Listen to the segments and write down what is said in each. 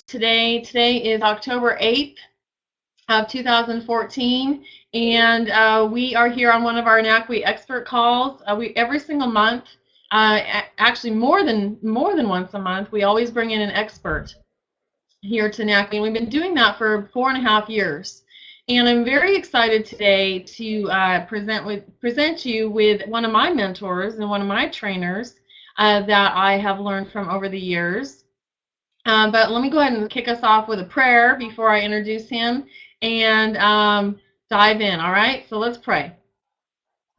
today. Today is October 8th of 2014, and we are here on one of our NACWE expert calls. Every single month, actually more than once a month, we always bring in an expert here to NACWE, and we've been doing that for 4.5 years. And I'm very excited today to present you with one of my mentors and one of my trainers that I have learned from over the years. But let me go ahead and kick us off with a prayer before I introduce him and dive in, all right? So let's pray.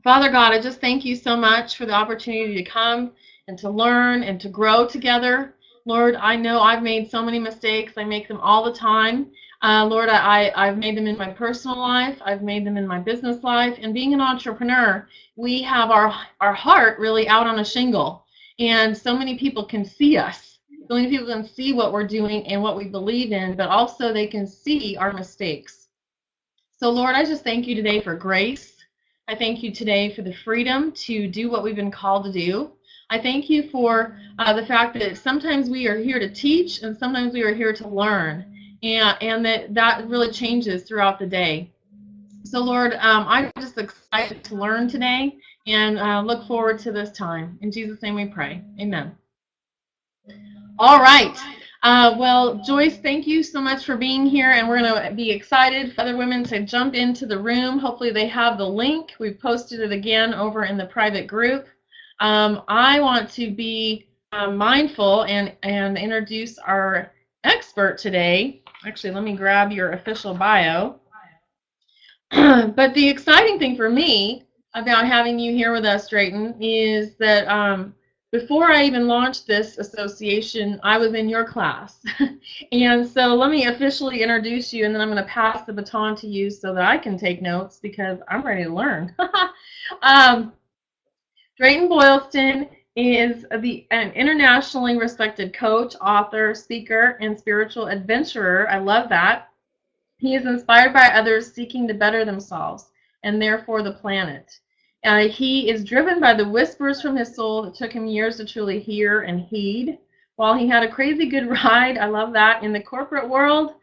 Father God, I just thank you so much for the opportunity to come and to learn and to grow together. Lord, I know I've made so many mistakes. I make them all the time. Lord, I've made them in my personal life. I've made them in my business life. And being an entrepreneur, we have our heart really out on a shingle. And so many people can see us. So many people can see what we're doing and what we believe in, but also they can see our mistakes. So, Lord, I just thank you today for grace. I thank you today for the freedom to do what we've been called to do. I thank you for the fact that sometimes we are here to teach and sometimes we are here to learn, and that really changes throughout the day. So, Lord, I'm just excited to learn today and look forward to this time. In Jesus' name we pray. Amen. All right. Well, Joyce, thank you so much for being here, and we're going to be excited for other women to jump into the room. Hopefully they have the link. We've posted it again over in the private group. I want to be mindful and introduce our expert today. Actually, let me grab your official bio. But the exciting thing for me about having you here with us, Drayton, is that before I even launched this association, I was in your class. And so let me officially introduce you, and then I'm going to pass the baton to you so that I can take notes because I'm ready to learn. Drayton Boylston is an internationally respected coach, author, speaker, and spiritual adventurer. I love that. He is inspired by others seeking to better themselves and therefore the planet. He is driven by the whispers from his soul that took him years to truly hear and heed. While he had a crazy good ride, I love that, in the corporate world,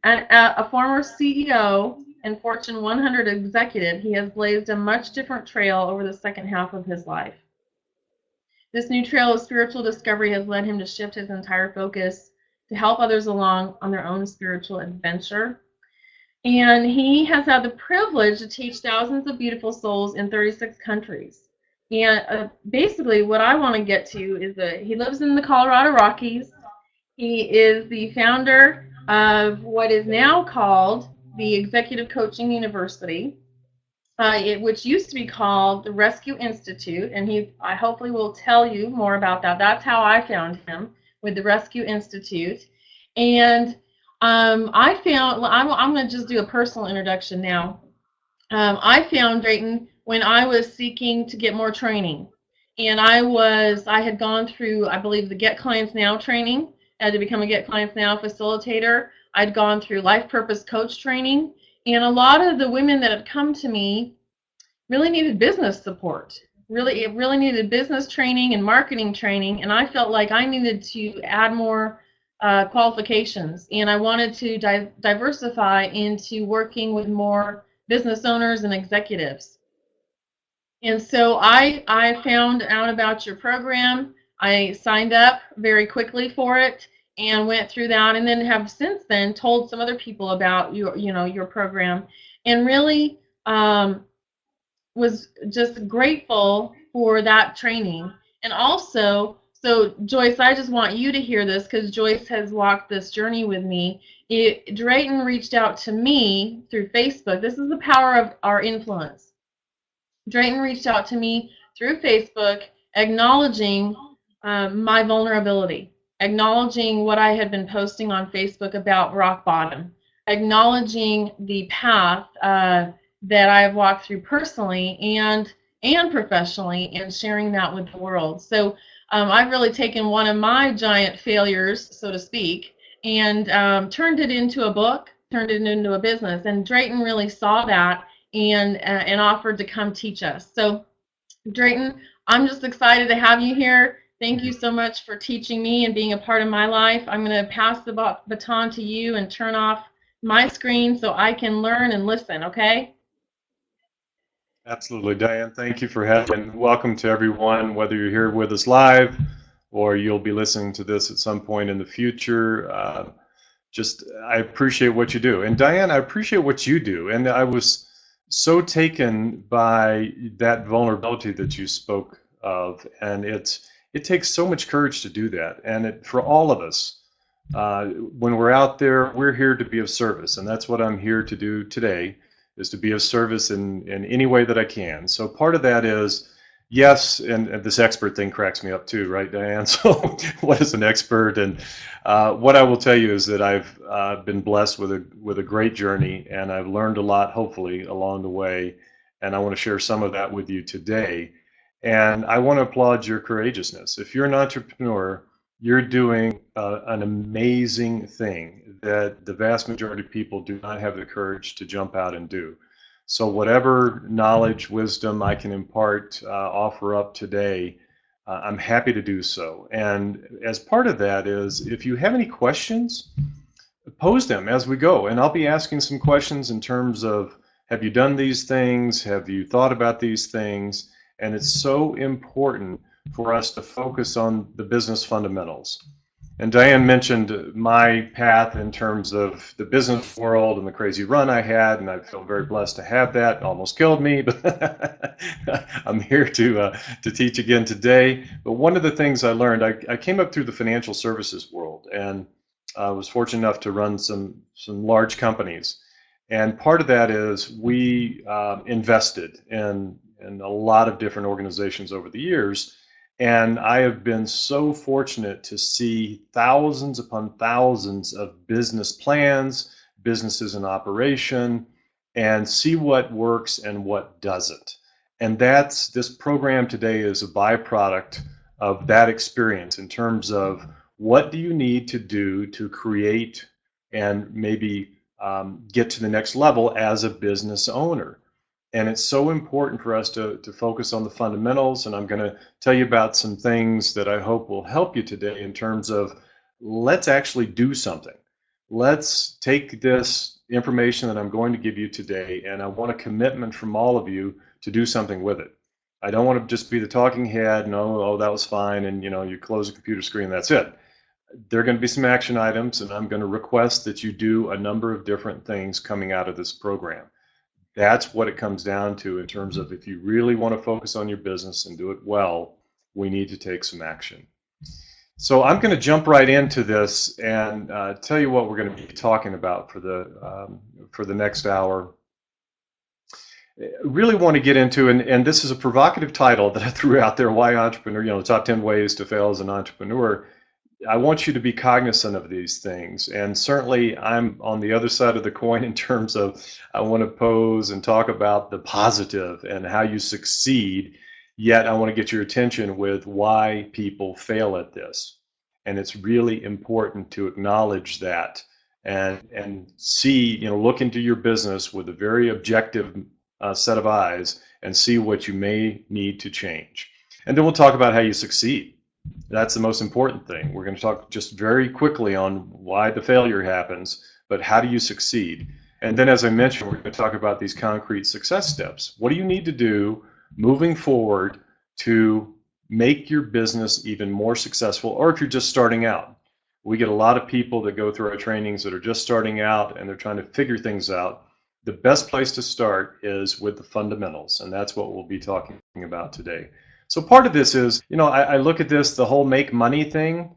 and a former CEO and Fortune 100 executive, he has blazed a much different trail over the second half of his life. This new trail of spiritual discovery has led him to shift his entire focus to help others along on their own spiritual adventure. And he has had the privilege to teach thousands of beautiful souls in 36 countries. And basically what I want to get to is that he lives in the Colorado Rockies. He is the founder of what is now called the Executive Coaching University, which used to be called the Rescue Institute. And I hopefully will tell you more about that. That's how I found him, with the Rescue Institute. And I'm going to just do a personal introduction now. I found Drayton when I was seeking to get more training. And I had gone through, I believe, the Get Clients Now training to become a Get Clients Now facilitator. I'd gone through Life Purpose Coach training. And a lot of the women that had come to me really needed business support. It really needed business training and marketing training. And I felt like I needed to add more qualifications, and I wanted to diversify into working with more business owners and executives. And so I found out about your program. I signed up very quickly for it and went through that, and then have since then told some other people about your program, and really was just grateful for that training. And also, so Joyce, I just want you to hear this because Joyce has walked this journey with me. Drayton reached out to me through Facebook. This is the power of our influence. Drayton reached out to me through Facebook, acknowledging my vulnerability, acknowledging what I had been posting on Facebook about rock bottom, acknowledging the path that I have walked through personally and professionally, and sharing that with the world. So I've really taken one of my giant failures, so to speak, and turned it into a book, turned it into a business. And Drayton really saw that and offered to come teach us. So Drayton, I'm just excited to have you here. Thank you so much for teaching me and being a part of my life. I'm going to pass the baton to you and turn off my screen so I can learn and listen, okay? Absolutely, Diane. Thank you for having. Welcome to everyone, whether you're here with us live or you'll be listening to this at some point in the future. I appreciate what you do. And Diane, I appreciate what you do. And I was so taken by that vulnerability that you spoke of. And it takes so much courage to do that. And for all of us, when we're out there, we're here to be of service. And that's what I'm here to do today, is to be of service in any way that I can. So part of that is, yes, and this expert thing cracks me up too, right, Diane? So what is an expert? And what I will tell you is that I've been blessed with a great journey, and I've learned a lot, hopefully, along the way. And I want to share some of that with you today. And I want to applaud your courageousness. If you're an entrepreneur, you're doing an amazing thing that the vast majority of people do not have the courage to jump out and do. So whatever knowledge, wisdom I can impart, offer up today, I'm happy to do so. And as part of that is, if you have any questions, pose them as we go. And I'll be asking some questions in terms of, have you done these things? Have you thought about these things? And it's so important for us to focus on the business fundamentals. And Diane mentioned my path in terms of the business world and the crazy run I had, and I feel very blessed to have that. It almost killed me, but I'm here to teach again today. But one of the things I learned, I came up through the financial services world, and I was fortunate enough to run some large companies. And part of that is we invested in a lot of different organizations over the years. And I have been so fortunate to see thousands upon thousands of business plans, businesses in operation, and see what works and what doesn't. And this program today is a byproduct of that experience in terms of, what do you need to do to create and maybe get to the next level as a business owner. And it's so important for us to focus on the fundamentals. And I'm going to tell you about some things that I hope will help you today in terms of, let's actually do something. Let's take this information that I'm going to give you today, and I want a commitment from all of you to do something with it. I don't want to just be the talking head, no, oh, that was fine, and you close the computer screen, that's it. There are going to be some action items, and I'm going to request that you do a number of different things coming out of this program. That's what it comes down to in terms of, if you really want to focus on your business and do it well, we need to take some action. So I'm going to jump right into this and tell you what we're going to be talking about for the next hour. Really want to get into, and this is a provocative title that I threw out there, Why Entrepreneur, the top 10 ways to fail as an entrepreneur. I want you to be cognizant of these things, and certainly I'm on the other side of the coin in terms of, I want to pose and talk about the positive and how you succeed, yet I want to get your attention with why people fail at this. And it's really important to acknowledge that and see, look into your business with a very objective set of eyes and see what you may need to change. And then we'll talk about how you succeed. That's the most important thing. We're going to talk just very quickly on why the failure happens, but how do you succeed? And then, as I mentioned, we're going to talk about these concrete success steps. What do you need to do moving forward to make your business even more successful, or if you're just starting out? We get a lot of people that go through our trainings that are just starting out and they're trying to figure things out. The best place to start is with the fundamentals, and that's what we'll be talking about today. So part of this is, I look at this, the whole make money thing,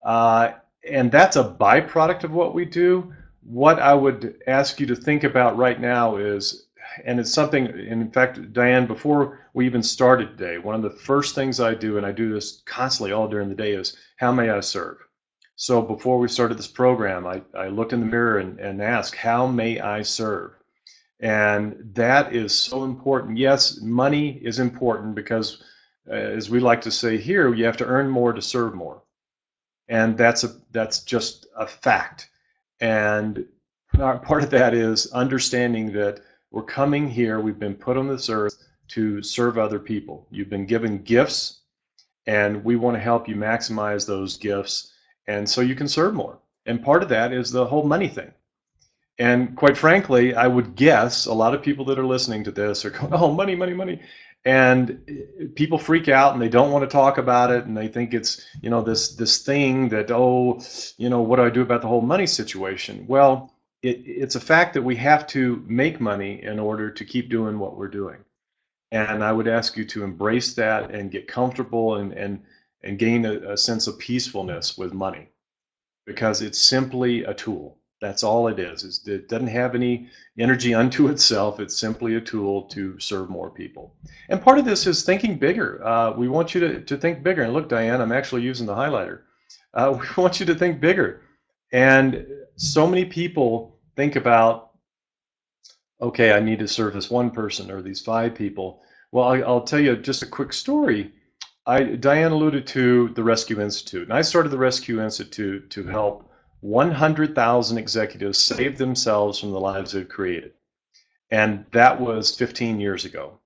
and that's a byproduct of what we do. What I would ask you to think about right now is, and it's something, in fact, Diane, before we even started today, one of the first things I do, and I do this constantly all during the day, is, how may I serve? So before we started this program, I looked in the mirror and asked, how may I serve? And that is so important. Yes, money is important because, as we like to say here, you have to earn more to serve more. And that's just a fact. And part of that is understanding that we're coming here, we've been put on this earth to serve other people. You've been given gifts, And we want to help you maximize those gifts, and so you can serve more. And part of that is the whole money thing. And quite frankly, I would guess a lot of people that are listening to this are going, oh, money, money, money. And people freak out and they don't want to talk about it. And they think it's, this thing that, oh, what do I do about the whole money situation? Well, it's a fact that we have to make money in order to keep doing what we're doing. And I would ask you to embrace that and get comfortable and gain a sense of peacefulness with money, because it's simply a tool. That's all it is. It doesn't have any energy unto itself. It's simply a tool to serve more people. And part of this is thinking bigger. We want you to think bigger. And look, Diane, I'm actually using the highlighter. We want you to think bigger. And so many people think about, okay, I need to serve this one person or these 5 people. Well, I'll tell you just a quick story. Diane alluded to the Rescue Institute, and I started the Rescue Institute to help 100,000 executives save themselves from the lives they've created. And that was 15 years ago.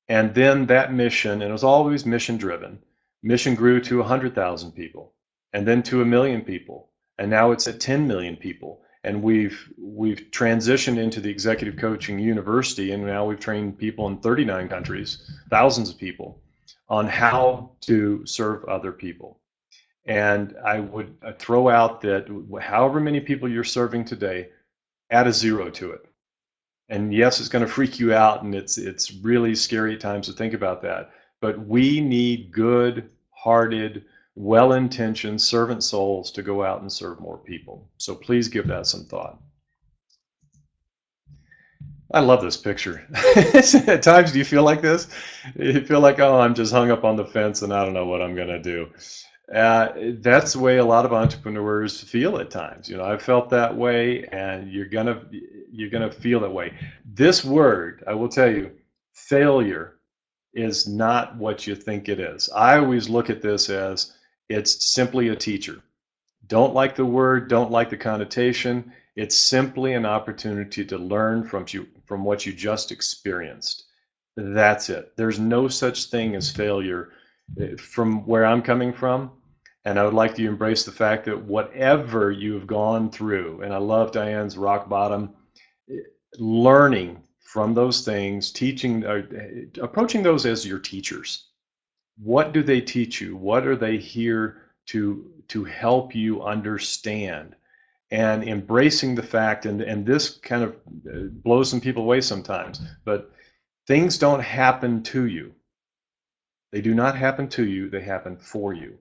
And then that mission, and it was always mission driven, mission grew to 100,000 people, and then to 1 million people. And now it's at 10 million people. And we've transitioned into the Executive Coaching University, and now we've trained people in 39 countries, thousands of people, on how to serve other people. And I would throw out that however many people you're serving today, add a 0 to it. And yes, it's going to freak you out, and it's really scary at times to think about that. But we need good-hearted, well-intentioned servant souls to go out and serve more people. So please give that some thought. I love this picture. At times, do you feel like this? You feel like, oh, I'm just hung up on the fence and I don't know what I'm going to do. That's the way a lot of entrepreneurs feel at times. I've felt that way, and you're gonna feel that way. This word, I will tell you, failure is not what you think it is. I always look at this as it's simply a teacher. Don't like the word, don't like the connotation. It's simply an opportunity to learn from what you just experienced. That's it. There's no such thing as failure from where I'm coming from. And I would like to embrace the fact that whatever you've gone through, and I love Diane's rock bottom, learning from those things, approaching those as your teachers. What do they teach you? What are they here to help you understand? And embracing the fact, and this kind of blows some people away sometimes, but things don't happen to you. They do not happen to you, they happen for you.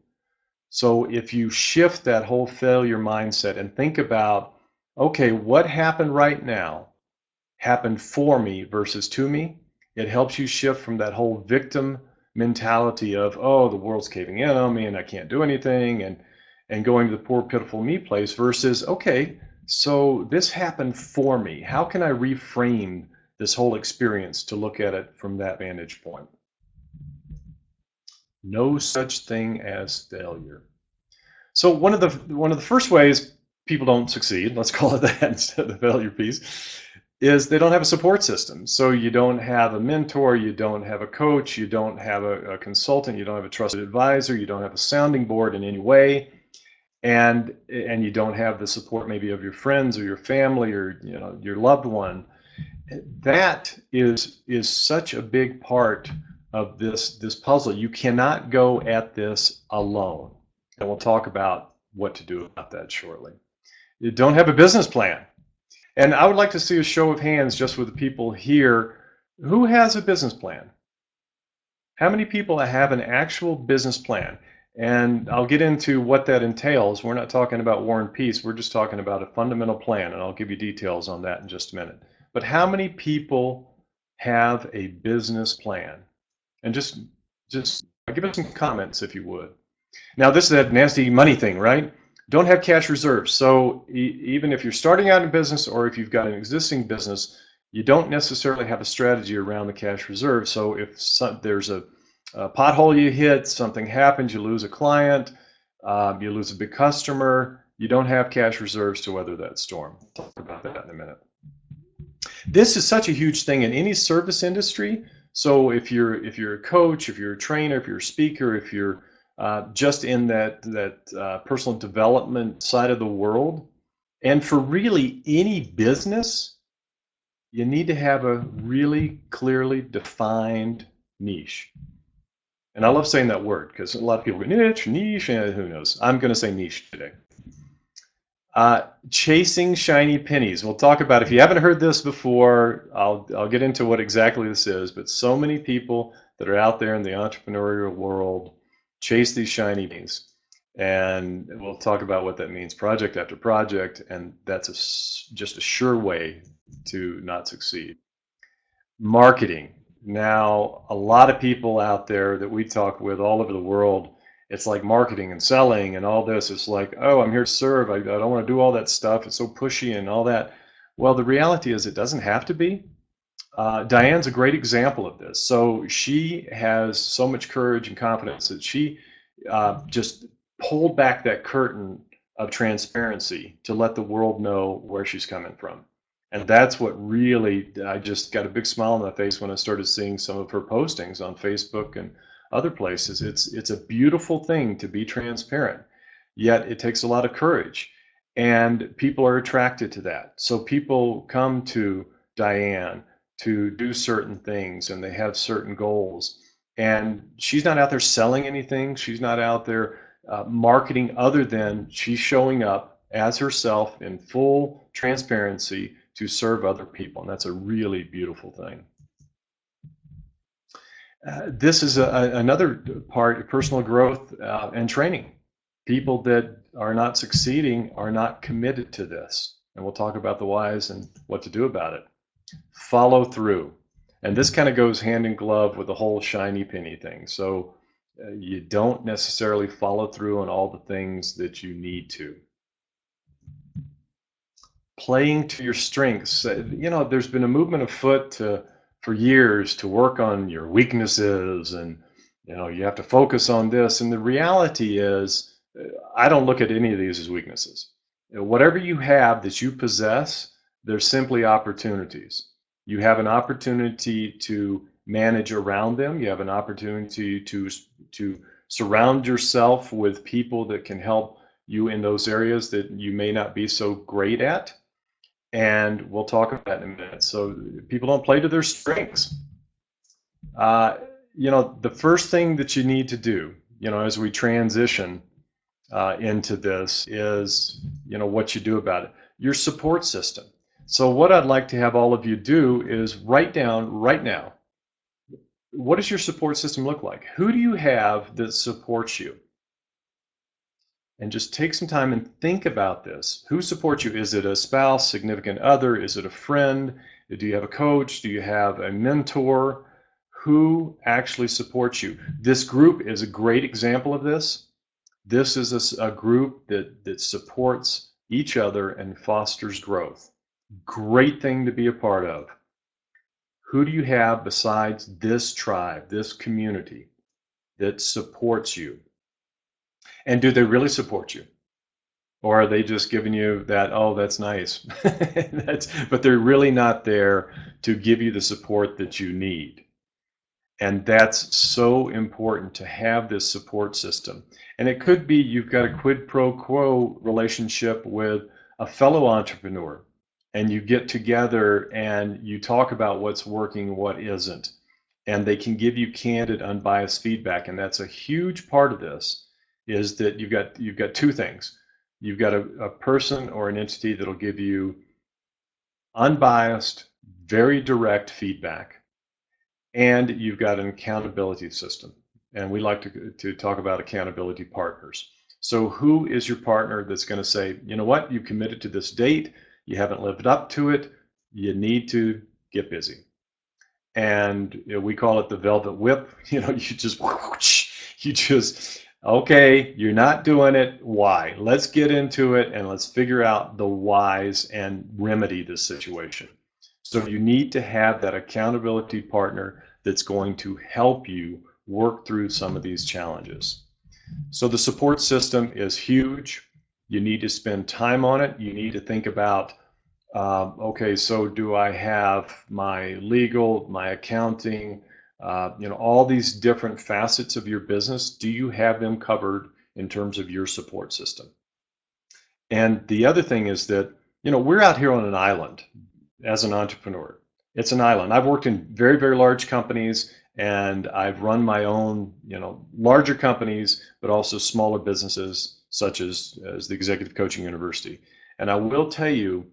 So if you shift that whole failure mindset and think about, okay, what happened right now happened for me versus to me, it helps you shift from that whole victim mentality of, oh, the world's caving in on me and I can't do anything, and going to the poor, pitiful me place versus, okay, so this happened for me. How can I reframe this whole experience to look at it from that vantage point? No such thing as failure. So one of the first ways people don't succeed, let's call it that instead of the failure piece, is they don't have a support system. So you don't have a mentor, you don't have a coach, you don't have a consultant, you don't have a trusted advisor, you don't have a sounding board in any way, and you don't have the support maybe of your friends or your family or your loved one. That is such a big part of this puzzle. You cannot go at this alone. And we'll talk about what to do about that shortly. You don't have a business plan. And I would like to see a show of hands just with the people here. Who has a business plan? How many people have an actual business plan? And I'll get into what that entails. We're not talking about War and Peace. We're just talking about a fundamental plan, and I'll give you details on that in just a minute. But how many people have a business plan? And just give us some comments if you would. Now, this is that nasty money thing, right? Don't have cash reserves. So even if you're starting out in business or if you've got an existing business, you don't necessarily have a strategy around the cash reserve. So if there's a pothole you hit, something happens, you lose a client, you lose a big customer, you don't have cash reserves to weather that storm. We'll talk about that in a minute. This is such a huge thing in any service industry. So if you're a coach, if you're a trainer, if you're a speaker, if you're just in that personal development side of the world. And for really any business, you need to have a really clearly defined niche. And I love saying that word because a lot of people go niche, and who knows? I'm going to say niche today. Chasing shiny pennies. We'll talk about, if you haven't heard this before, I'll get into what exactly this is, but so many people that are out there in the entrepreneurial world chase these shiny pennies. And we'll talk about what that means project after project, and that's just a sure way to not succeed. Marketing. Now, a lot of people out there that we talk with all over the world, it's like marketing and selling and all this. It's like, oh, I'm here to serve. I don't want to do all that stuff. It's so pushy and all that. Well, the reality is it doesn't have to be. Diane's a great example of this. So she has so much courage and confidence that she just pulled back that curtain of transparency to let the world know where she's coming from. And that's what really, I just got a big smile on my face when I started seeing some of her postings on Facebook and other places. It's a beautiful thing to be transparent, yet it takes a lot of courage. And people are attracted to that. So people come to Diane to do certain things, and they have certain goals. And she's not out there selling anything. She's not out there marketing, other than she's showing up as herself in full transparency to serve other people, and that's a really beautiful thing. This is another part of personal growth and training. People that are not succeeding are not committed to this, and we'll talk about the whys and what to do about it. Follow through, and this kind of goes hand in glove with the whole shiny penny thing. So you don't necessarily follow through on all the things that you need to. Playing to your strengths. You know, there's been a movement afoot for years to work on your weaknesses, and you know, you have to focus on this. And the reality is, I don't look at any of these as weaknesses. You know, whatever you have that you possess, they're simply opportunities. You have an opportunity to manage around them. You have an opportunity to surround yourself with people that can help you in those areas that you may not be so great at. And we'll talk about that in a minute. So people don't play to their strengths. You know, the first thing that you need to do, you know, as we transition into this is, you know, what you do about it. Your support system. So what I'd like to have all of you do is write down right now, what does your support system look like? Who do you have that supports you? And just take some time and think about this. Who supports you? Is it a spouse, significant other? Is it a friend? Do you have a coach? Do you have a mentor? Who actually supports you? This group is a great example of this. This is a group that supports each other and fosters growth. Great thing to be a part of. Who do you have besides this tribe, this community that supports you? And do they really support you? Or are they just giving you that, oh, that's nice. But they're really not there to give you the support that you need. And that's so important to have this support system. And it could be you've got a quid pro quo relationship with a fellow entrepreneur, and you get together and you talk about what's working, what isn't. And they can give you candid, unbiased feedback. And that's a huge part of this. Is that you've got two things. You've got a person or an entity that'll give you unbiased, very direct feedback, and you've got an accountability system. And we like to talk about accountability partners. So who is your partner that's going to say, you know what, you committed to this date, you haven't lived up to it, you need to get busy. And you know, we call it the velvet whip. You know, you just okay, you're not doing it. Why? Let's get into it and let's figure out the whys and remedy this situation. So you need to have that accountability partner that's going to help you work through some of these challenges. So the support system is huge. You need to spend time on it. You need to think about, okay, so do I have my legal, my accounting, all these different facets of your business. Do you have them covered in terms of your support system? And the other thing is that, we're out here on an island as an entrepreneur. It's an island. I've worked in very, very large companies, and I've run my own, larger companies, but also smaller businesses such as the Executive Coaching University. And I will tell you,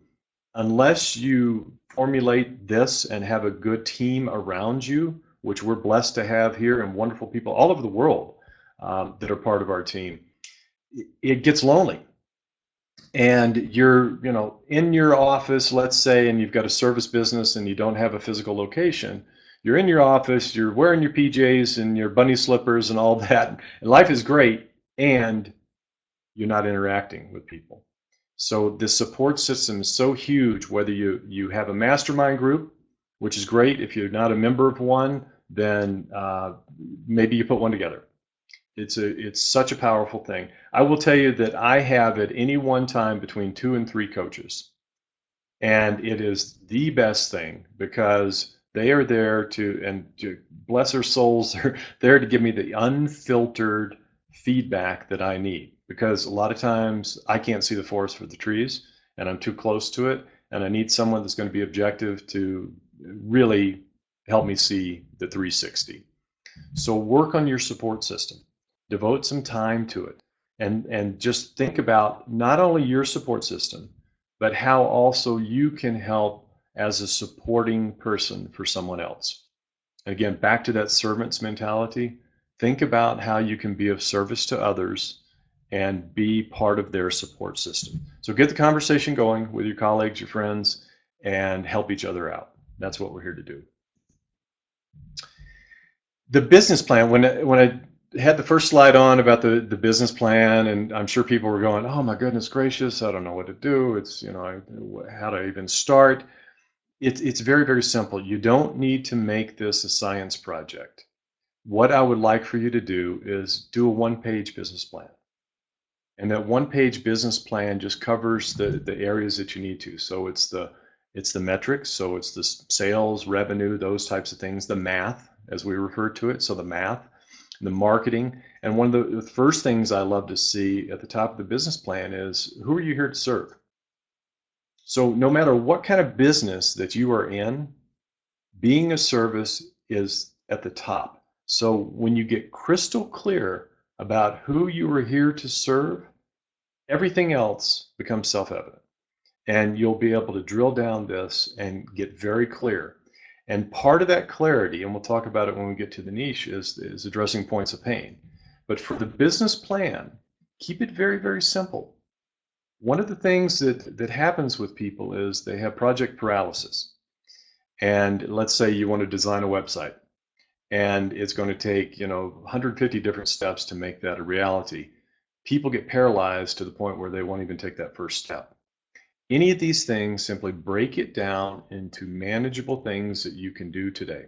unless you formulate this and have a good team around you, which we're blessed to have here, and wonderful people all over the world that are part of our team, it gets lonely. And you're, in your office, let's say, and you've got a service business and you don't have a physical location. You're in your office, you're wearing your PJs and your bunny slippers and all that. And life is great, and you're not interacting with people. So the support system is so huge, whether you have a mastermind group, which is great. If you're not a member of one, then maybe you put one together. It's such a powerful thing. I will tell you that I have at any one time between 2 and 3 coaches. And it is the best thing, because they are there to bless their souls, they're there to give me the unfiltered feedback that I need. Because a lot of times I can't see the forest for the trees, and I'm too close to it, and I need someone that's going to be objective to really help me see the 360. So work on your support system. Devote some time to it, and just think about not only your support system, but how also you can help as a supporting person for someone else. And again, back to that servant's mentality. Think about how you can be of service to others and be part of their support system. So get the conversation going with your colleagues, your friends, and help each other out. That's what we're here to do. The business plan, when I had the first slide on about the business plan, and I'm sure people were going, oh my goodness gracious, I don't know what to do. It's, how do I even start? It's very, very simple. You don't need to make this a science project. What I would like for you to do is do a one-page business plan. And that one-page business plan just covers the areas that you need to. So it's the metrics, so it's the sales, revenue, those types of things, the math, as we refer to it, so the math, the marketing. And one of the first things I love to see at the top of the business plan is, who are you here to serve? So no matter what kind of business that you are in, being a service is at the top. So when you get crystal clear about who you are here to serve, everything else becomes self-evident. And you'll be able to drill down this and get very clear. And part of that clarity, and we'll talk about it when we get to the niche, is addressing points of pain. But for the business plan, keep it very, very simple. One of the things that happens with people is they have project paralysis. And let's say you want to design a website, and it's going to take 150 different steps to make that a reality. People get paralyzed to the point where they won't even take that first step. Any of these things, simply break it down into manageable things that you can do today.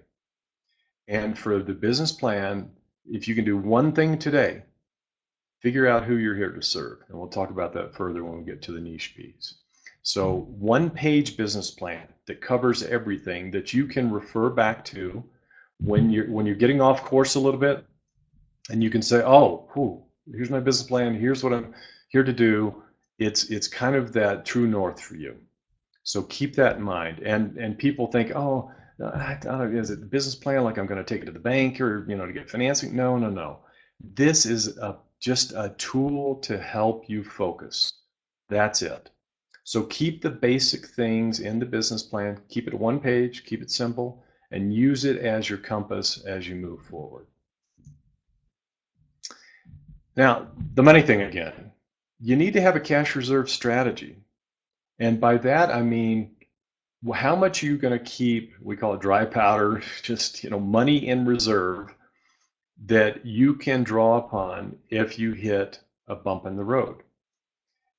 And for the business plan, if you can do one thing today, figure out who you're here to serve. And we'll talk about that further when we get to the niche piece. So one-page business plan that covers everything that you can refer back to when you're getting off course a little bit, and you can say, oh, here's my business plan, here's what I'm here to do. It's kind of that true north for you. So keep that in mind. And people think, oh, I don't know, is it the business plan, like I'm going to take it to the bank or to get financing? No. This is just a tool to help you focus. That's it. So keep the basic things in the business plan. Keep it one page. Keep it simple, and use it as your compass as you move forward. Now, the money thing again. You need to have a cash reserve strategy. And by that, I mean, how much are you going to keep, we call it dry powder, just money in reserve that you can draw upon if you hit a bump in the road.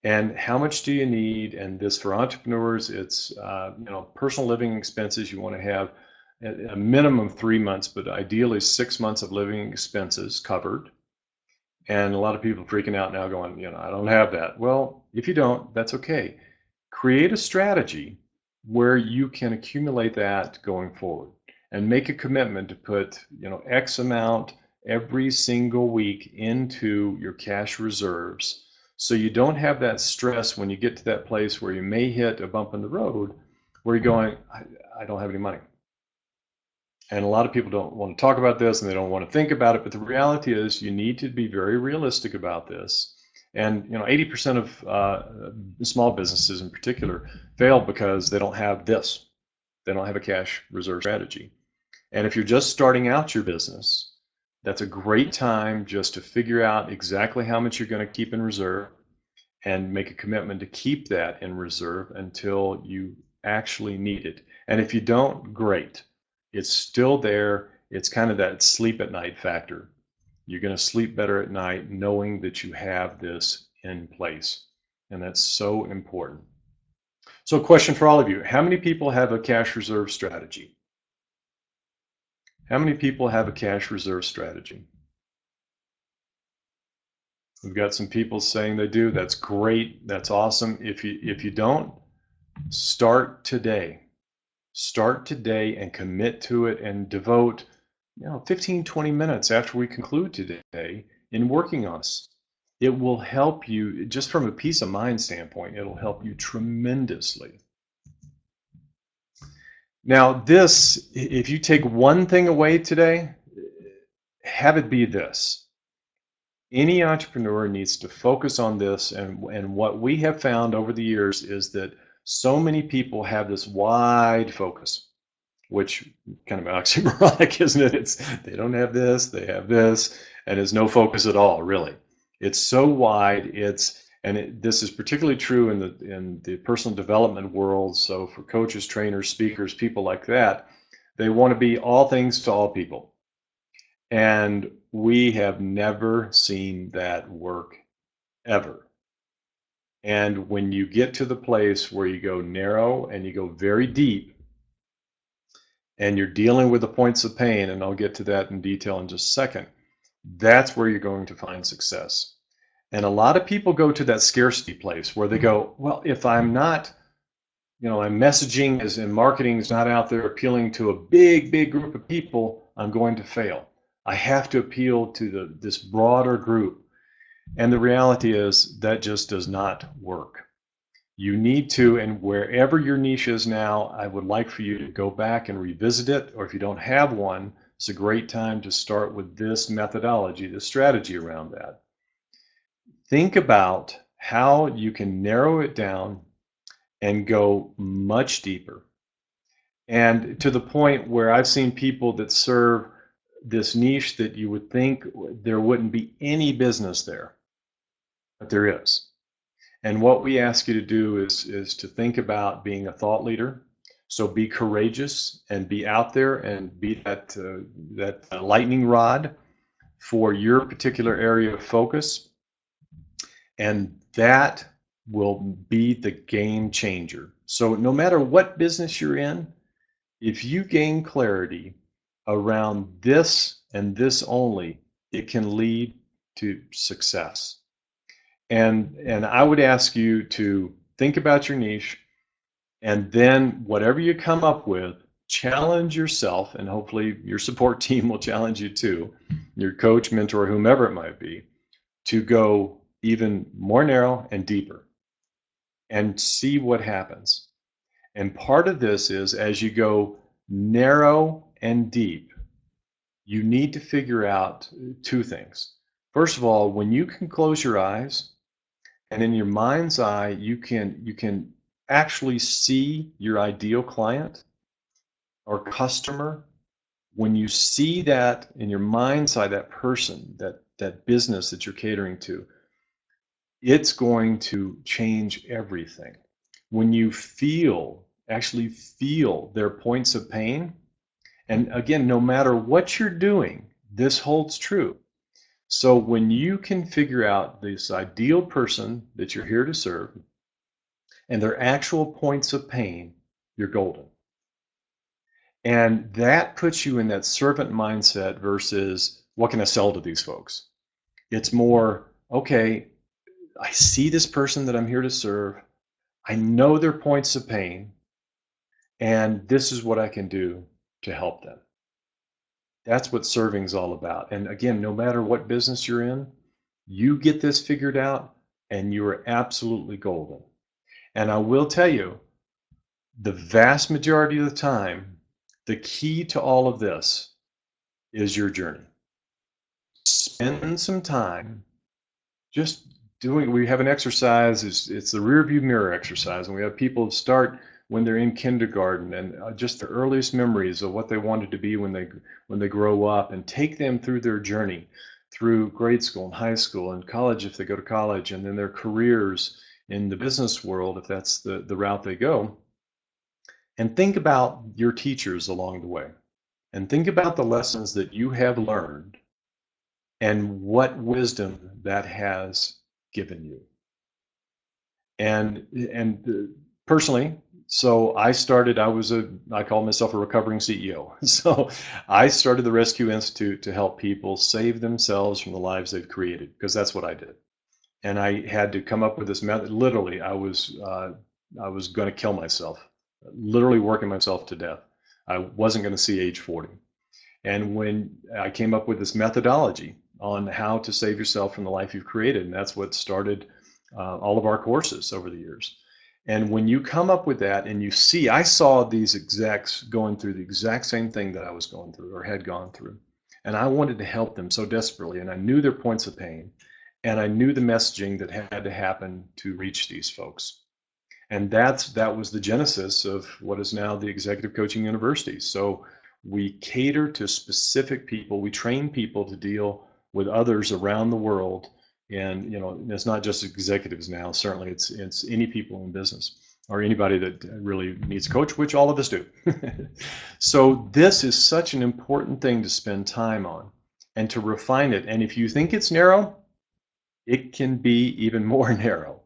And how much do you need? And this, for entrepreneurs, it's personal living expenses. You want to have a minimum 3 months, but ideally 6 months of living expenses covered. And a lot of people freaking out now going, I don't have that. Well, if you don't, that's okay. Create a strategy where you can accumulate that going forward. and make a commitment to put, X amount every single week into your cash reserves, so you don't have that stress when you get to that place where you may hit a bump in the road where you're going, I don't have any money. And a lot of people don't want to talk about this and they don't want to think about it, but the reality is you need to be very realistic about this. And 80% of small businesses in particular fail because they don't have this. They don't have a cash reserve strategy. And if you're just starting out your business, that's a great time just to figure out exactly how much you're going to keep in reserve and make a commitment to keep that in reserve until you actually need it. And if you don't, great. It's still there. It's kind of that sleep at night factor. You're going to sleep better at night knowing that you have this in place. And that's so important. So question for all of you, how many people have a cash reserve strategy? How many people have a cash reserve strategy? We've got some people saying they do. That's great. That's awesome. If you don't, start today. Start today and commit to it and devote 15, 20 minutes after we conclude today in working on this. It will help you, just from a peace of mind standpoint, it'll help you tremendously. Now this, if you take one thing away today, have it be this. Any entrepreneur needs to focus on this, and what we have found over the years is that so many people have this wide focus, which kind of oxymoronic, isn't it? They don't have this, they have this, and there's no focus at all, really. It's so wide. This is particularly true in the personal development world. So for coaches, trainers, speakers, people like that, they want to be all things to all people. And we have never seen that work ever. And when you get to the place where you go narrow and you go very deep and you're dealing with the points of pain, and I'll get to that in detail in just a second, that's where you're going to find success. And a lot of people go to that scarcity place where they go, well, if I'm not, my messaging and marketing is not out there appealing to a big group of people, I'm going to fail. I have to appeal to this broader group. And the reality is that just does not work. You need to, and wherever your niche is now, I would like for you to go back and revisit it, or if you don't have one, it's a great time to start with this methodology, this strategy around that. Think about how you can narrow it down and go much deeper. And to the point where I've seen people that serve this niche that you would think there wouldn't be any business there, but there is. And what we ask you to do is to think about being a thought leader. So be courageous and be out there and be that lightning rod for your particular area of focus. And that will be the game changer. So no matter what business you're in, if you gain clarity around this and this only, it can lead to success. And I would ask you to think about your niche, and then whatever you come up with, challenge yourself, and hopefully your support team will challenge you too, your coach, mentor, whomever it might be, to go even more narrow and deeper and see what happens. And part of this is, as you go narrow and deep, you need to figure out two things. First of all, when you can close your eyes, and in your mind's eye, you can actually see your ideal client or customer. When you see that in your mind's eye, that person, that business that you're catering to, it's going to change everything. When you actually feel their points of pain, and again, no matter what you're doing, this holds true. So when you can figure out this ideal person that you're here to serve and their actual points of pain, you're golden. And that puts you in that servant mindset versus what can I sell to these folks? It's more, okay, I see this person that I'm here to serve. I know their points of pain, and this is what I can do to help them. That's what serving is all about. And again, no matter what business you're in, you get this figured out and you are absolutely golden. And I will tell you, the vast majority of the time, the key to all of this is your journey. Spend some time just doing, we have an exercise, it's the rear view mirror exercise, and we have people start when they're in kindergarten and just the earliest memories of what they wanted to be when they grow up, and take them through their journey through grade school and high school and college if they go to college, and then their careers in the business world if that's the route they go. And think about your teachers along the way, and think about the lessons that you have learned and what wisdom that has given you. And personally, so I call myself a recovering CEO. So I started the Rescue Institute to help people save themselves from the lives they've created, because that's what I did. And I had to come up with this method. Literally, I was going to kill myself, literally working myself to death. I wasn't going to see age 40. And when I came up with this methodology on how to save yourself from the life you've created, and that's what started all of our courses over the years. And when you come up with that and you see, I saw these execs going through the exact same thing that I was going through or had gone through. And I wanted to help them so desperately. And I knew their points of pain. And I knew the messaging that had to happen to reach these folks. And that was the genesis of what is now the Executive Coaching University. So we cater to specific people. We train people to deal with others around the world. And it's not just executives now. Certainly, it's any people in business or anybody that really needs a coach, which all of us do. So this is such an important thing to spend time on and to refine it. And if you think it's narrow, it can be even more narrow.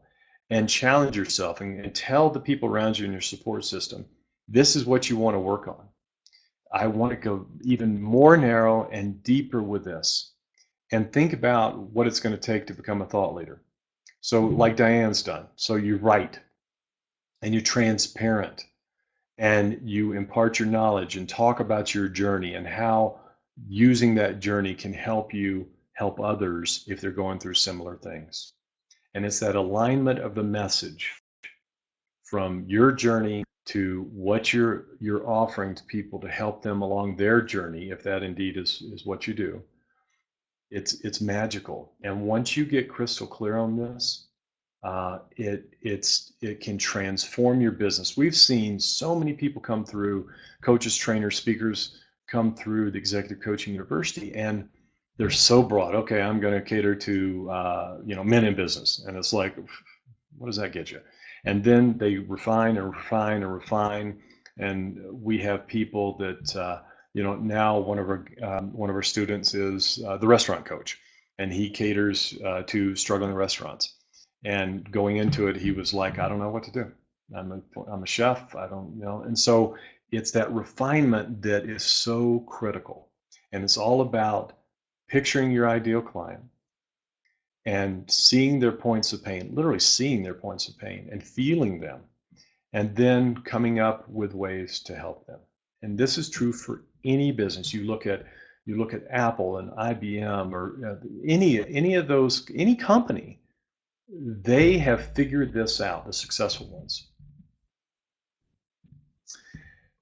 And challenge yourself and tell the people around you in your support system, this is what you want to work on. I want to go even more narrow and deeper with this. And think about what it's going to take to become a thought leader. So like Diane's done. So you write and you're transparent and you impart your knowledge and talk about your journey and how using that journey can help you help others if they're going through similar things. And it's that alignment of the message from your journey to what you're offering to people to help them along their journey, if that indeed is what you do. It's magical. And once you get crystal clear on this, it can transform your business. We've seen so many people come through, coaches, trainers, speakers come through the Executive Coaching University, and they're so broad. Okay, I'm going to cater to men in business, and it's like, what does that get you? And then they refine and refine and refine, and we have people that now one of our students is the restaurant coach, and he caters to struggling restaurants. And going into it, he was like, I don't know what to do. I'm a chef. I don't know. And so it's that refinement that is so critical, and it's all about picturing your ideal client and seeing their points of pain, literally seeing their points of pain and feeling them, and then coming up with ways to help them. And this is true for any business. You look at Apple and IBM or any of those, any company, they have figured this out, the successful ones.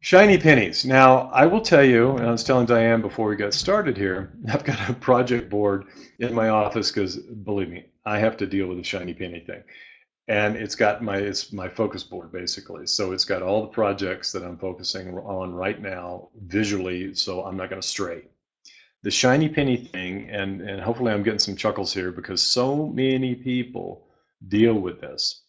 Shiny pennies. Now, I will tell you, and I was telling Diane before we got started here, I've got a project board in my office because, believe me, I have to deal with the shiny penny thing. And it's my focus board, basically. So it's got all the projects that I'm focusing on right now visually, so I'm not going to stray. The shiny penny thing, and hopefully I'm getting some chuckles here because so many people deal with this.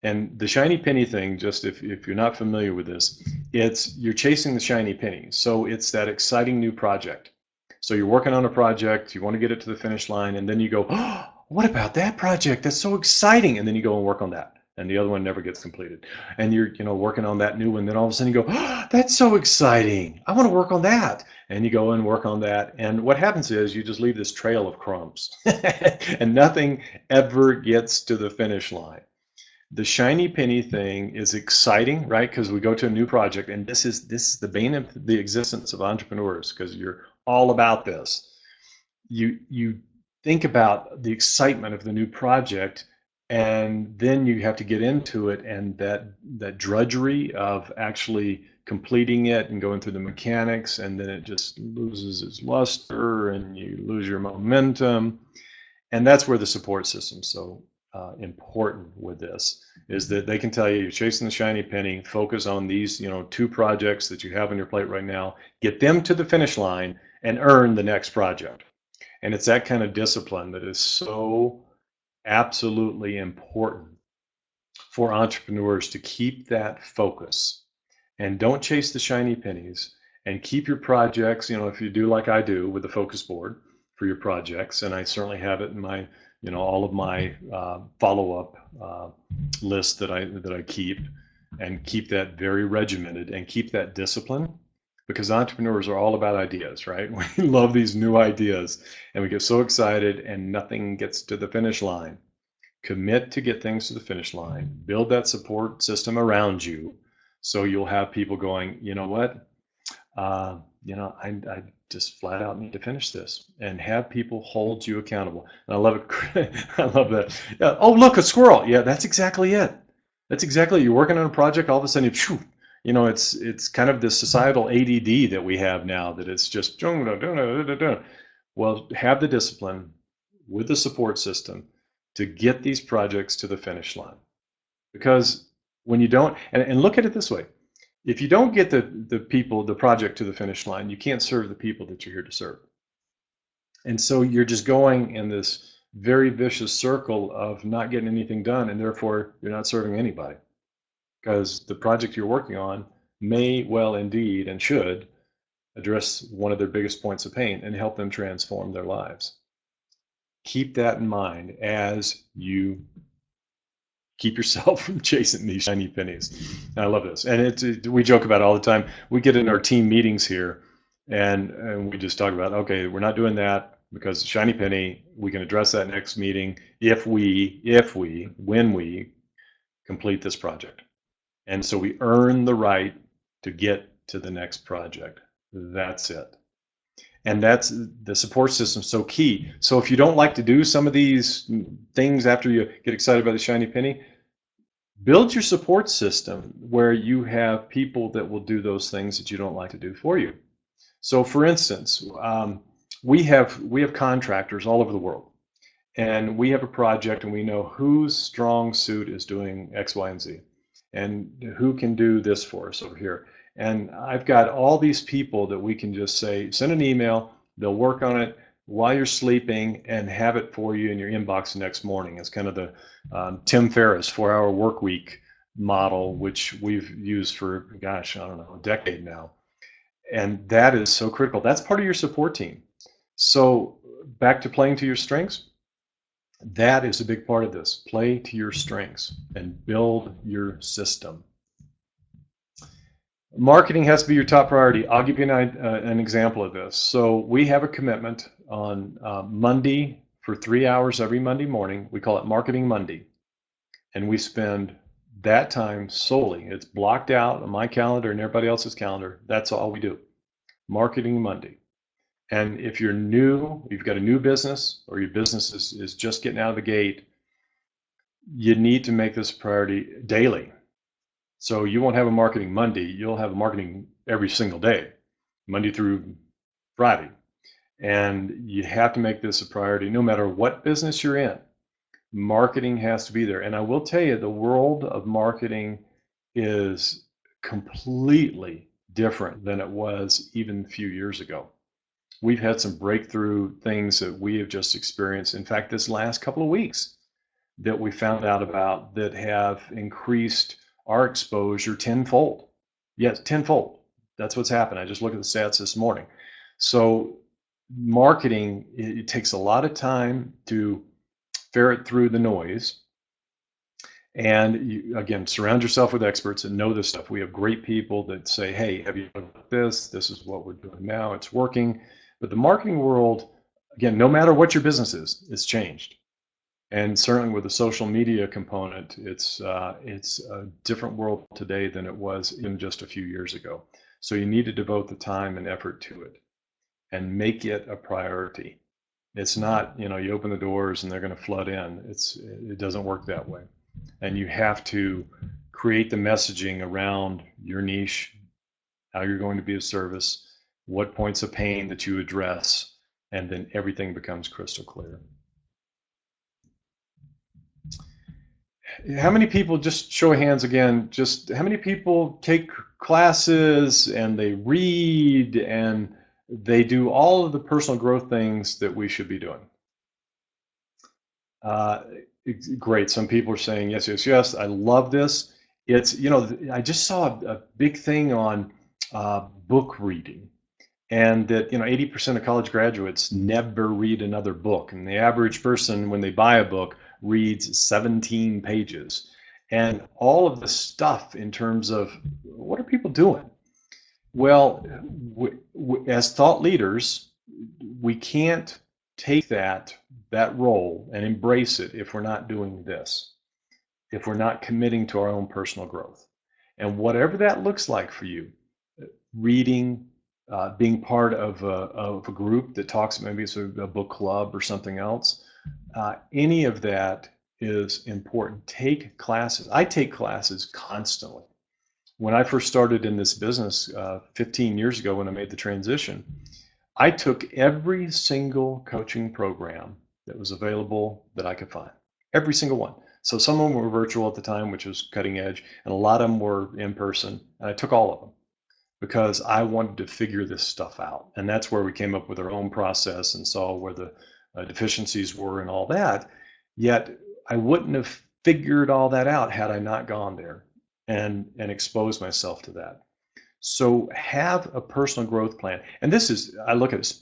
And the shiny penny thing, just if you're not familiar with this, you're chasing the shiny penny. So it's that exciting new project. So you're working on a project, you want to get it to the finish line, and then you go, oh, what about that project? That's so exciting. And then you go and work on that. And the other one never gets completed. And you're working on that new one. Then all of a sudden you go, oh, that's so exciting. I want to work on that. And you go and work on that. And what happens is you just leave this trail of crumbs. And nothing ever gets to the finish line. The shiny penny thing is exciting, right? Because we go to a new project, and this is the bane of the existence of entrepreneurs, because you're all about this. You think about the excitement of the new project, and then you have to get into it, and that drudgery of actually completing it and going through the mechanics, and then it just loses its luster and you lose your momentum. And that's where the support system's so important with this, is that they can tell you, you're chasing the shiny penny, focus on these 2 projects that you have on your plate right now, get them to the finish line and earn the next project. And it's that kind of discipline that is so absolutely important for entrepreneurs, to keep that focus and don't chase the shiny pennies, and keep your projects, if you do like I do with the focus board for your projects, and I certainly have it in my, all of my follow-up list that I keep, and keep that very regimented and keep that discipline, because entrepreneurs are all about ideas, right? We love these new ideas and we get so excited and nothing gets to the finish line. Commit to get things to the finish line. Build that support system around you, so you'll have people going, you know what, I just flat out need to finish this, and have people hold you accountable. And I love it. I love that. Yeah. Oh, look, a squirrel. Yeah, that's exactly it. That's exactly it. You're working on a project, all of a sudden, it's kind of this societal ADD that we have now, that it's just, well, have the discipline with the support system to get these projects to the finish line. Because when you don't, and look at it this way, if you don't get the project to the finish line, you can't serve the people that you're here to serve. And so you're just going in this very vicious circle of not getting anything done, and therefore you're not serving anybody, because the project you're working on may well indeed and should address one of their biggest points of pain and help them transform their lives. Keep that in mind as you keep yourself from chasing these shiny pennies. And I love this. And we joke about it all the time. We get in our team meetings here, and we just talk about, okay, we're not doing that because shiny penny, we can address that next meeting when we complete this project. And so we earn the right to get to the next project. That's it. And that's the support system, so key. So if you don't like to do some of these things after you get excited by the shiny penny, build your support system where you have people that will do those things that you don't like to do for you. So for instance, we have contractors all over the world, and we have a project, and we know whose strong suit is doing X, Y, and Z, and who can do this for us over here. And I've got all these people that we can just say, send an email, they'll work on it while you're sleeping and have it for you in your inbox the next morning. It's kind of the Tim Ferriss 4-hour work week model, which we've used for, gosh, I don't know, a decade now. And that is so critical. That's part of your support team. So back to playing to your strengths. That is a big part of this. Play to your strengths and build your system. Marketing has to be your top priority. I'll give you an example of this. So we have a commitment on Monday for 3 hours every Monday morning. We call it Marketing Monday. And we spend that time solely. It's blocked out on my calendar and everybody else's calendar. That's all we do. Marketing Monday. And if you're new, you've got a new business, or your business is just getting out of the gate, you need to make this a priority daily. So you won't have a Marketing Monday, you'll have a marketing every single day, Monday through Friday. And you have to make this a priority no matter what business you're in. Marketing has to be there. And I will tell you, the world of marketing is completely different than it was even a few years ago. We've had some breakthrough things that we have just experienced. In fact, this last couple of weeks that we found out about that have increased our exposure tenfold. Yes, tenfold. That's what's happened. I just looked at the stats this morning. So marketing, it takes a lot of time to ferret through the noise. And you, again, surround yourself with experts that know this stuff. We have great people that say, hey, have you looked at this? This is what we're doing now. It's working. But the marketing world, again, no matter what your business is, it's changed. And certainly with the social media component, it's a different world today than it was even just a few years ago. So you need to devote the time and effort to it and make it a priority. It's not, you open the doors and they're going to flood in. It doesn't work that way. And you have to create the messaging around your niche, how you're going to be of service, what points of pain that you address, and then everything becomes crystal clear. How many people, just show of hands again, just how many people take classes and they read and they do all of the personal growth things that we should be doing? Great. Some people are saying yes, yes, yes. I love this. I just saw a big thing on book reading, and that 80% of college graduates never read another book, and the average person, when they buy a book, reads 17 pages. And all of the stuff in terms of what are people doing? Well, as thought leaders, we can't take that role and embrace it if we're not doing this, if we're not committing to our own personal growth. And whatever that looks like for you, reading, being part of a group that talks, maybe it's a book club or something else, any of that is important. Take classes. I take classes constantly. When I first started in this business 15 years ago, when I made the transition, I took every single coaching program that was available that I could find, every single one. So some of them were virtual at the time, which was cutting edge, and a lot of them were in person, and I took all of them because I wanted to figure this stuff out. And that's where we came up with our own process and saw where the deficiencies were and all that. Yet I wouldn't have figured all that out had I not gone there and exposed myself to that. So have a personal growth plan. And this is, I look at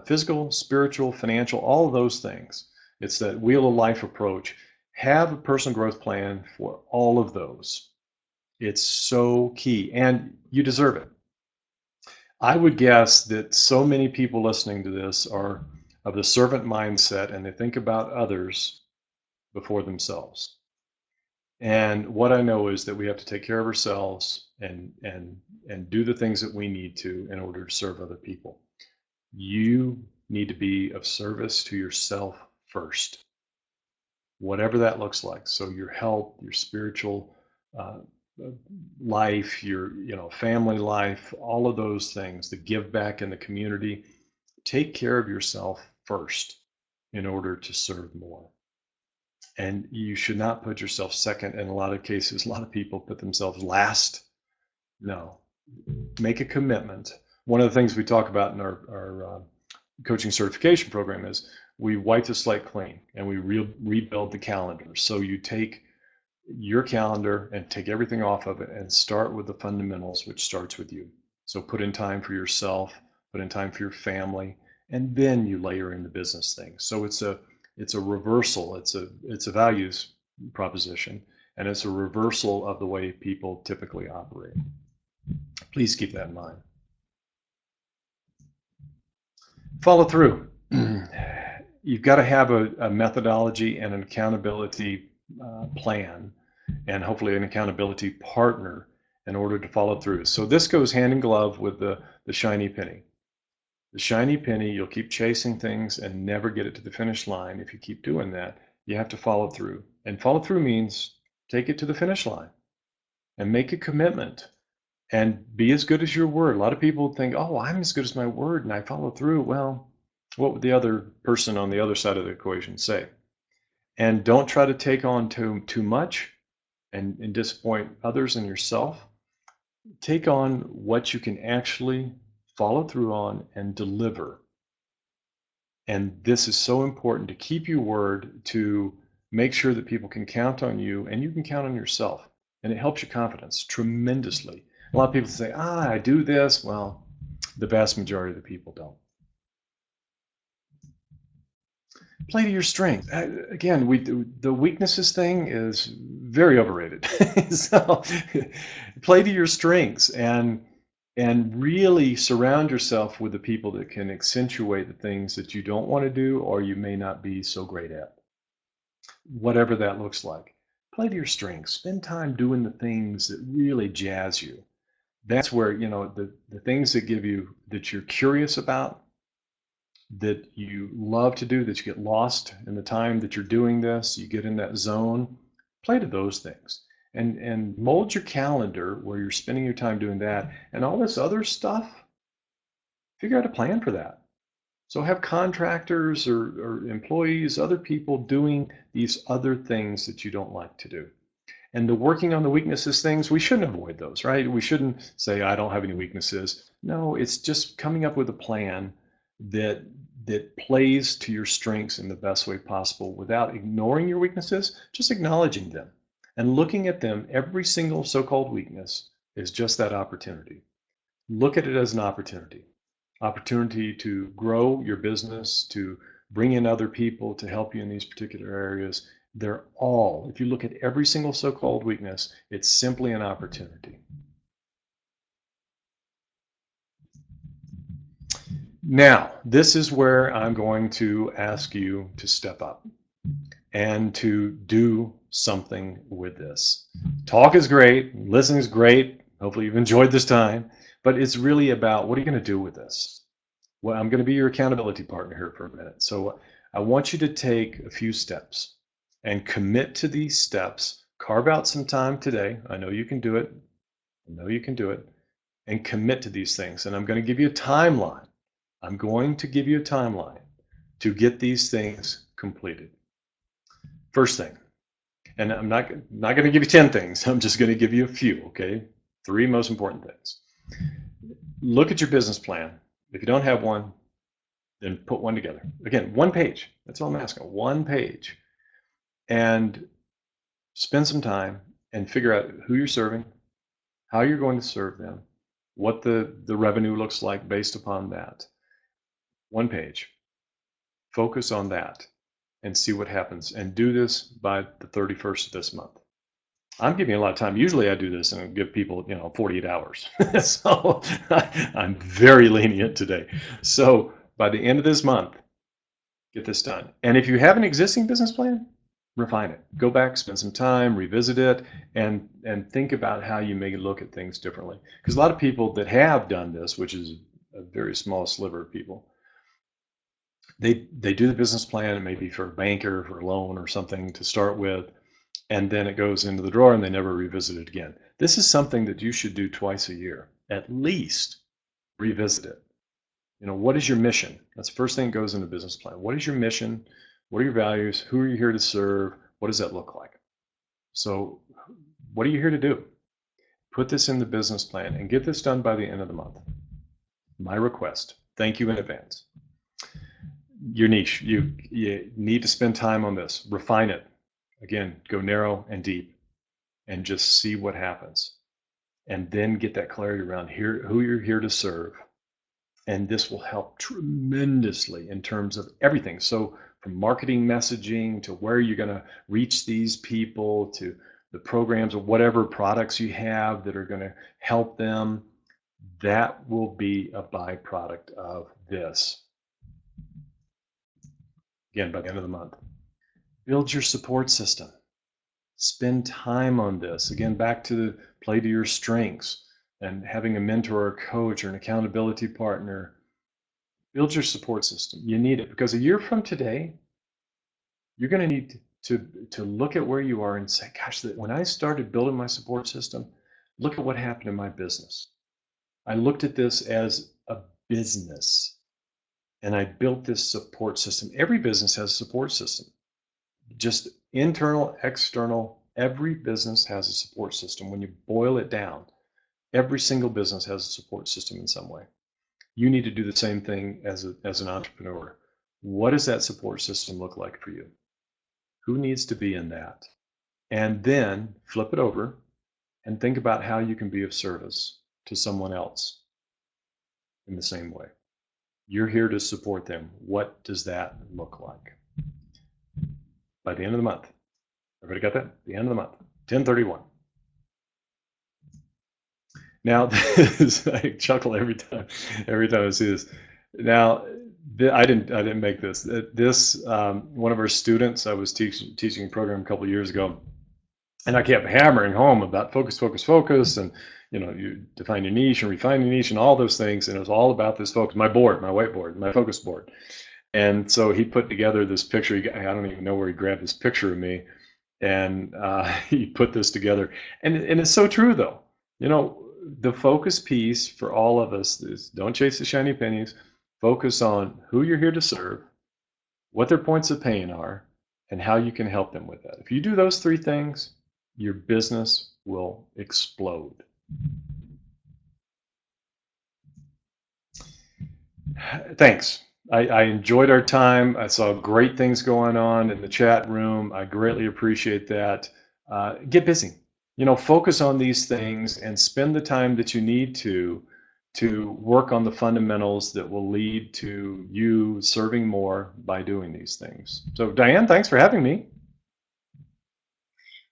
physical, spiritual, financial, all of those things. It's that wheel of life approach. Have a personal growth plan for all of those. It's so key, and you deserve it. I would guess that so many people listening to this are of the servant mindset, and they think about others before themselves. And what I know is that we have to take care of ourselves and do the things that we need to in order to serve other people. You need to be of service to yourself first, whatever that looks like. So your health, your spiritual life, your family life, all of those things, the give back in the community. Take care of yourself first in order to serve more. And you should not put yourself second. In a lot of cases, a lot of people put themselves last. No, make a commitment. One of the things we talk about in our coaching certification program is we wipe the slate clean and we rebuild the calendar. So you take your calendar and take everything off of it and start with the fundamentals, which starts with you. So put in time for yourself, put in time for your family, and then you layer in the business thing. So it's a reversal. It's a values proposition, and it's a reversal of the way people typically operate. Please keep that in mind. Follow through. You've got to have a methodology and an accountability plan, and hopefully an accountability partner in order to follow through. So this goes hand in glove with the shiny penny. The shiny penny, you'll keep chasing things and never get it to the finish line. If you keep doing that, you have to follow through. And follow through means take it to the finish line and make a commitment and be as good as your word. A lot of people think, oh, I'm as good as my word and I follow through. Well, what would the other person on the other side of the equation say? And don't try to take on too much and disappoint others and yourself. Take on what you can actually follow through on and deliver. And this is so important to keep your word, to make sure that people can count on you and you can count on yourself. And it helps your confidence tremendously. A lot of people say, I do this. Well, the vast majority of the people don't. Play to your strength. Again, the weaknesses thing is very overrated. So play to your strengths and really surround yourself with the people that can accentuate the things that you don't want to do or you may not be so great at. whatever that looks like. Play to your strengths. Spend time doing the things that really jazz you. That's where, the things that that you're curious about, that you love to do, that you get lost in the time that you're doing this, you get in that zone, play to those things. And mold your calendar where you're spending your time doing that. And all this other stuff, figure out a plan for that. So have contractors or employees, other people doing these other things that you don't like to do. And the working on the weaknesses things, we shouldn't avoid those, right? We shouldn't say, I don't have any weaknesses. No, it's just coming up with a plan that plays to your strengths in the best way possible without ignoring your weaknesses, just acknowledging them. And looking at them, every single so-called weakness is just that opportunity. Look at it as an opportunity. Opportunity to grow your business, to bring in other people to help you in these particular areas. They're all, if you look at every single so-called weakness, it's simply an opportunity. Now, this is where I'm going to ask you to step up and to do something with this. Talk is great, listening is great. Hopefully you've enjoyed this time, but it's really about what are you going to do with this? Well, I'm going to be your accountability partner here for a minute. So I want you to take a few steps and commit to these steps. Carve out some time today. I know you can do it. I know you can do it. And commit to these things. And I'm going to give you a timeline. I'm going to give you a timeline to get these things completed. First thing, and I'm not going to give you 10 things. I'm just going to give you a few, okay? 3 most important things. Look at your business plan. If you don't have one, then put one together. Again, 1 page. That's all I'm asking. 1 page. And spend some time and figure out who you're serving, how you're going to serve them, what the revenue looks like based upon that. 1 page. Focus on that and see what happens. And do this by the 31st of this month. I'm giving you a lot of time. Usually I do this and give people, 48 hours. So I'm very lenient today. So by the end of this month, get this done. And if you have an existing business plan, refine it. Go back, spend some time, revisit it, and think about how you may look at things differently. Because a lot of people that have done this, which is a very small sliver of people, they do the business plan, it may be for a banker, for a loan or something to start with, and then it goes into the drawer and they never revisit it again. This is something that you should do twice a year, at least revisit it. What is your mission? That's the first thing that goes in the business plan. What is your mission? What are your values? Who are you here to serve? What does that look like? So what are you here to do? Put this in the business plan and get this done by the end of the month. My request. Thank you in advance. Your niche. You need to spend time on this. Refine it. Again, go narrow and deep and just see what happens. And then get that clarity around who you're here to serve. And this will help tremendously in terms of everything. So from marketing messaging to where you're going to reach these people to the programs or whatever products you have that are going to help them, that will be a byproduct of this. Again, by the end of the month. Build your support system. Spend time on this. Again, back to play to your strengths and having a mentor or a coach or an accountability partner. Build your support system. You need it because a year from today, you're going to need to look at where you are and say, gosh, when I started building my support system, look at what happened in my business. I looked at this as a business and I built this support system. Every business has a support system. Just internal, external, every business has a support system. When you boil it down, every single business has a support system in some way. You need to do the same thing as an entrepreneur. What does that support system look like for you? Who needs to be in that? And then flip it over and think about how you can be of service to someone else in the same way. You're here to support them. What does that look like? By the end of the month. Everybody got that? The end of the month. 10/31. Now, I chuckle every time I see this. Now, I didn't make this. This one of our students, I was teaching a program a couple of years ago, and I kept hammering home about focus, focus, focus, and you define your niche and refine your niche and all those things, and it was all about this focus. My board, my whiteboard, my focus board. And so he put together this picture. I don't even know where he grabbed this picture of me, and he put this together. And it's so true, though. The focus piece for all of us is don't chase the shiny pennies. Focus on who you're here to serve, what their points of pain are, and how you can help them with that. If you do those three things, your business will explode. Thanks. I enjoyed our time. I saw great things going on in the chat room. I greatly appreciate that. Get busy. Focus on these things and spend the time that you need to work on the fundamentals that will lead to you serving more by doing these things. So, Diane, thanks for having me.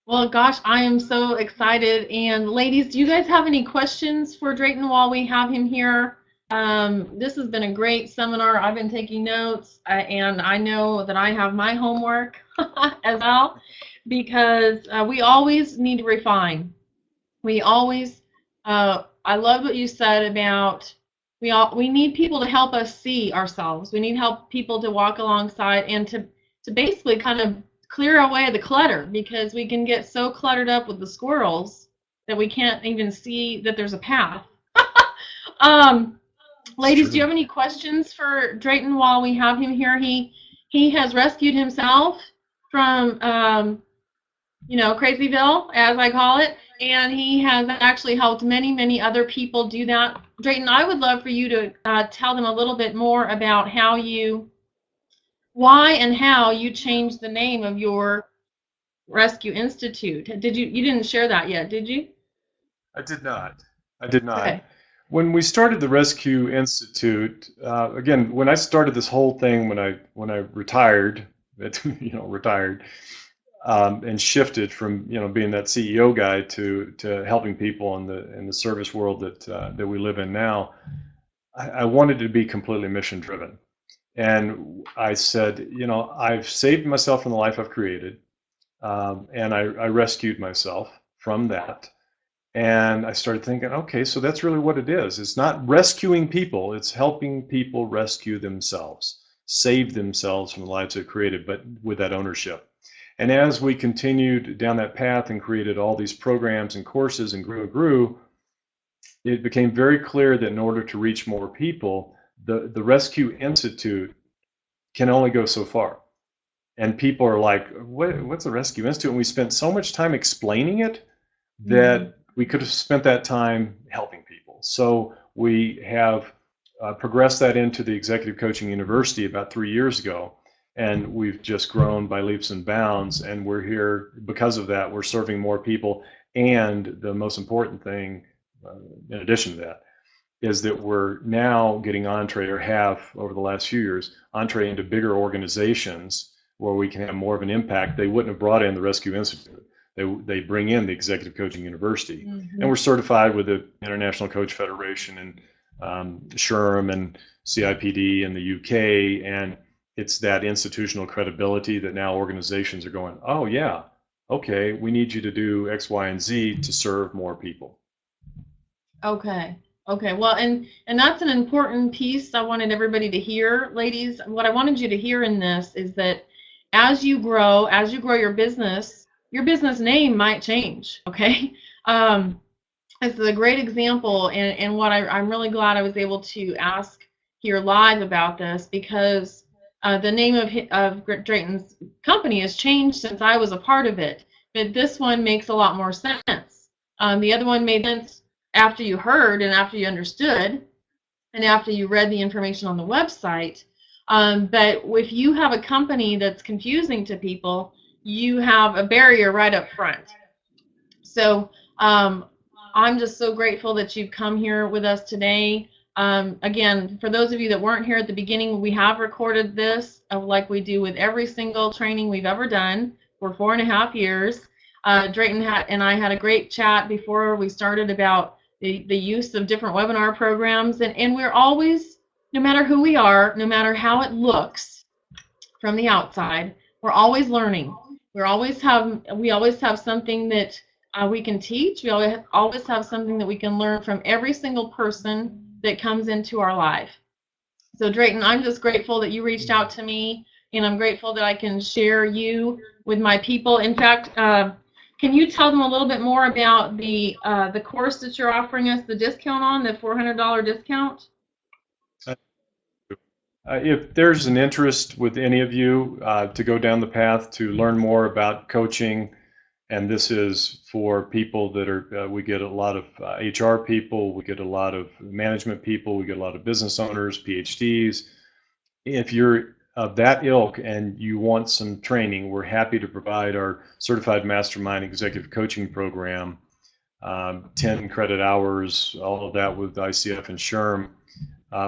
Well, gosh, I am so excited. And ladies, do you guys have any questions for Drayton while we have him here? This has been a great seminar. I've been taking notes, and I know that I have my homework as well, because we always need to refine. We always, I love what you said about we need people to help us see ourselves. We need help people to walk alongside and to basically kind of clear away the clutter, because we can get so cluttered up with the squirrels that we can't even see that there's a path. Ladies, do you have any questions for Drayton while we have him here? He has rescued himself from Crazyville, as I call it, and he has actually helped many, many other people do that. Drayton, I would love for you to tell them a little bit more about why and how you changed the name of your Rescue Institute. You didn't share that yet, did you? I did not. Okay. When we started the Rescue Institute, again, when I started this whole thing, when I retired, retired, and shifted from being that CEO guy to helping people in the service world that we live in now, I wanted to be completely mission driven, and I said, I've saved myself from the life I've created, and I rescued myself from that. And I started thinking, okay, so that's really what it is. It's not rescuing people, it's helping people rescue themselves, save themselves from the lives they've created, but with that ownership. And as we continued down that path and created all these programs and courses and grew, it became very clear that in order to reach more people, the Rescue Institute can only go so far. And people are like, what's a Rescue Institute? And we spent so much time explaining it that we could have spent that time helping people. So we have progressed that into the Executive Coaching University about 3 years ago, and we've just grown by leaps and bounds, and we're here because of that. We're serving more people, and the most important thing, in addition to that, is that we're now getting entree, or have over the last few years, entree into bigger organizations where we can have more of an impact. They wouldn't have brought in the Rescue Institute. They bring in the Executive Coaching University, and we're certified with the International Coach Federation and SHRM and CIPD in the UK, and it's that institutional credibility that now organizations are going, oh yeah, okay, we need you to do X, Y, and Z to serve more people. Okay. Well, and that's an important piece I wanted everybody to hear, ladies. What I wanted you to hear in this is that as you grow your business name might change, okay? This is a great example, and what I'm really glad I was able to ask here live about this, because the name of Drayton's company has changed since I was a part of it, but this one makes a lot more sense. The other one made sense after you heard and after you understood and after you read the information on the website, but if you have a company that's confusing to people, you have a barrier right up front. So I'm just so grateful that you've come here with us today. Again, for those of you that weren't here at the beginning, we have recorded this like we do with every single training we've ever done for 4.5 years. Drayton and I had a great chat before we started about the use of different webinar programs, and we're always no matter who we are, no matter how it looks from the outside, we're always learning. We always have something that we can teach. We always have something that we can learn from every single person that comes into our life. So Drayton, I'm just grateful that you reached out to me, and I'm grateful that I can share you with my people. In fact, can you tell them a little bit more about the course that you're offering us the discount on, the $400 discount? If there's an interest with any of you to go down the path to learn more about coaching, and this is for people that are, we get a lot of HR people, we get a lot of management people, we get a lot of business owners, PhDs. If you're of that ilk and you want some training, we're happy to provide our Certified Mastermind Executive Coaching Program, 10 credit hours, all of that with ICF and SHRM.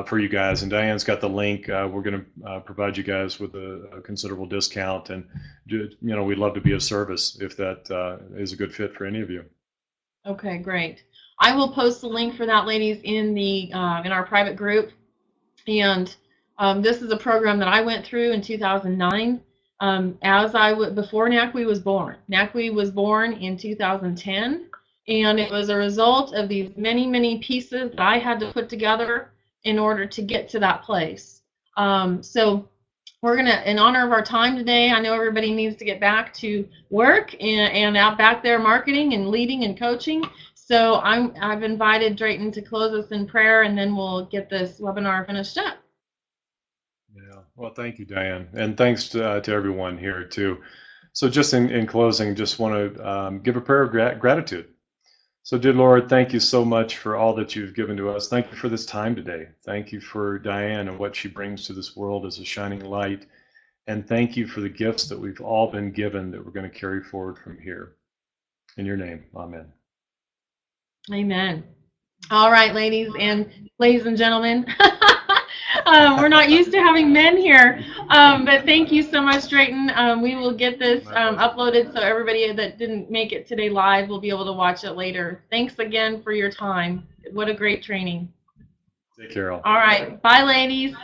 For you guys, and Diane's got the link. We're going to provide you guys with a considerable discount, and we'd love to be of service if that is a good fit for any of you. Okay, great. I will post the link for that, ladies, in our private group. And this is a program that I went through in 2009. Before NACWE was born. NACWE was born in 2010, and it was a result of these many, many pieces that I had to put together in order to get to that place. So we're going to, in honor of our time today, I know everybody needs to get back to work and out back there marketing and leading and coaching. So I've invited Drayton to close us in prayer, and then we'll get this webinar finished up. Yeah, well, thank you, Diane, and thanks to everyone here too. So just in closing, just want to give a prayer of gratitude. So, dear Lord, thank you so much for all that you've given to us. Thank you for this time today. Thank you for Diane and what she brings to this world as a shining light. And thank you for the gifts that we've all been given that we're going to carry forward from here. In your name, amen. Amen. All right, ladies and gentlemen. We're not used to having men here, but thank you so much, Drayton. We will get this uploaded so everybody that didn't make it today live will be able to watch it later. Thanks again for your time. What a great training. Take care, all. All right. Bye, ladies.